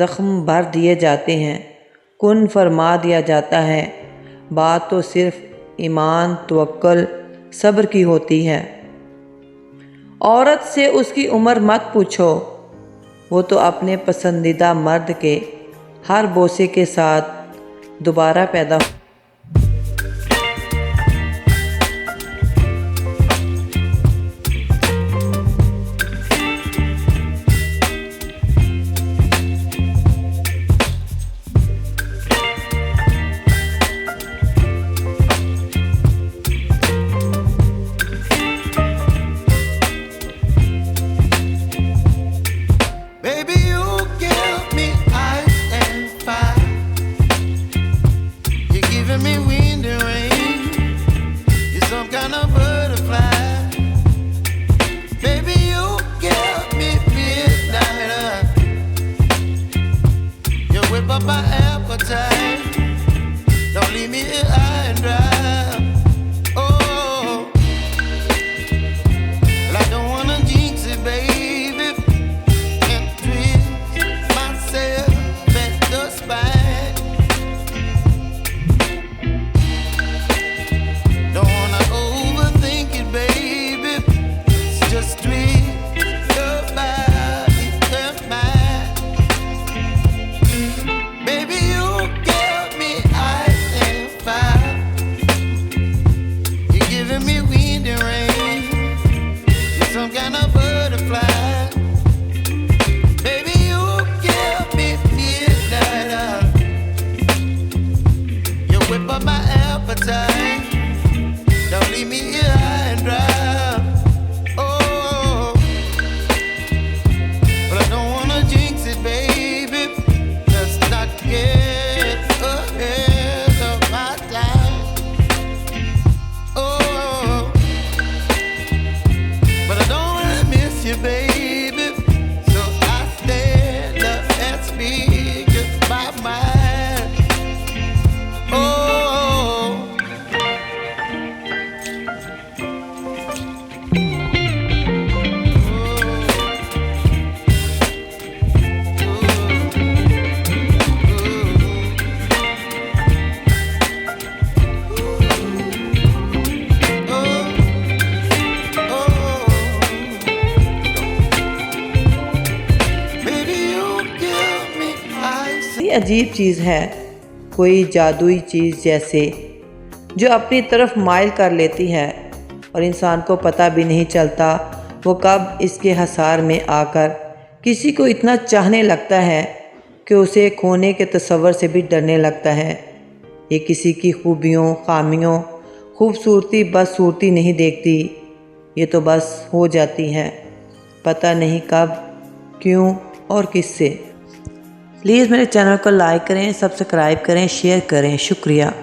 ज़ख्म भर दिए जाते हैं, कुन फरमा दिया जाता है। बात तो सिर्फ ईमान, तवक्कुल, सब्र की होती है। औरत से उसकी उम्र मत पूछो, वो तो अपने पसंदीदा मर्द के हर बोसे के साथ दोबारा पैदा my appetite. Don't leave me here high and dry. Oh, well, I don't wanna jinx it, baby, and twist myself at the spine. Don't wanna overthink it, baby. It's just twist your body and mine. Baby, you give me ice and fire. You're giving me wind and rain. You're some kind of butterfly. Baby, you give me midnight oil. You whip up my appetite. Don't leave me here high and dry. Oh, but I don't wanna jinx it, baby. Let's not get ahead of my time. Oh, but I don't wanna miss you, baby. So I stand up and speak just my mind. Oh. अजीब चीज़ है, कोई जादुई चीज़ जैसे, जो अपनी तरफ mile कर लेती है और इंसान को पता भी नहीं चलता वो कब इसके हसार में आकर किसी को इतना चाहने लगता है कि उसे खोने के तसव्वुर से भी डरने लगता है। ये किसी की खूबियों, खामियों, खूबसूरती, बदसूरती नहीं देखती, ये तो बस हो जाती है, पता नहीं कब, क्यों और किससे। प्लीज़ मेरे चैनल को लाइक करें, सब्सक्राइब करें, शेयर करें। शुक्रिया।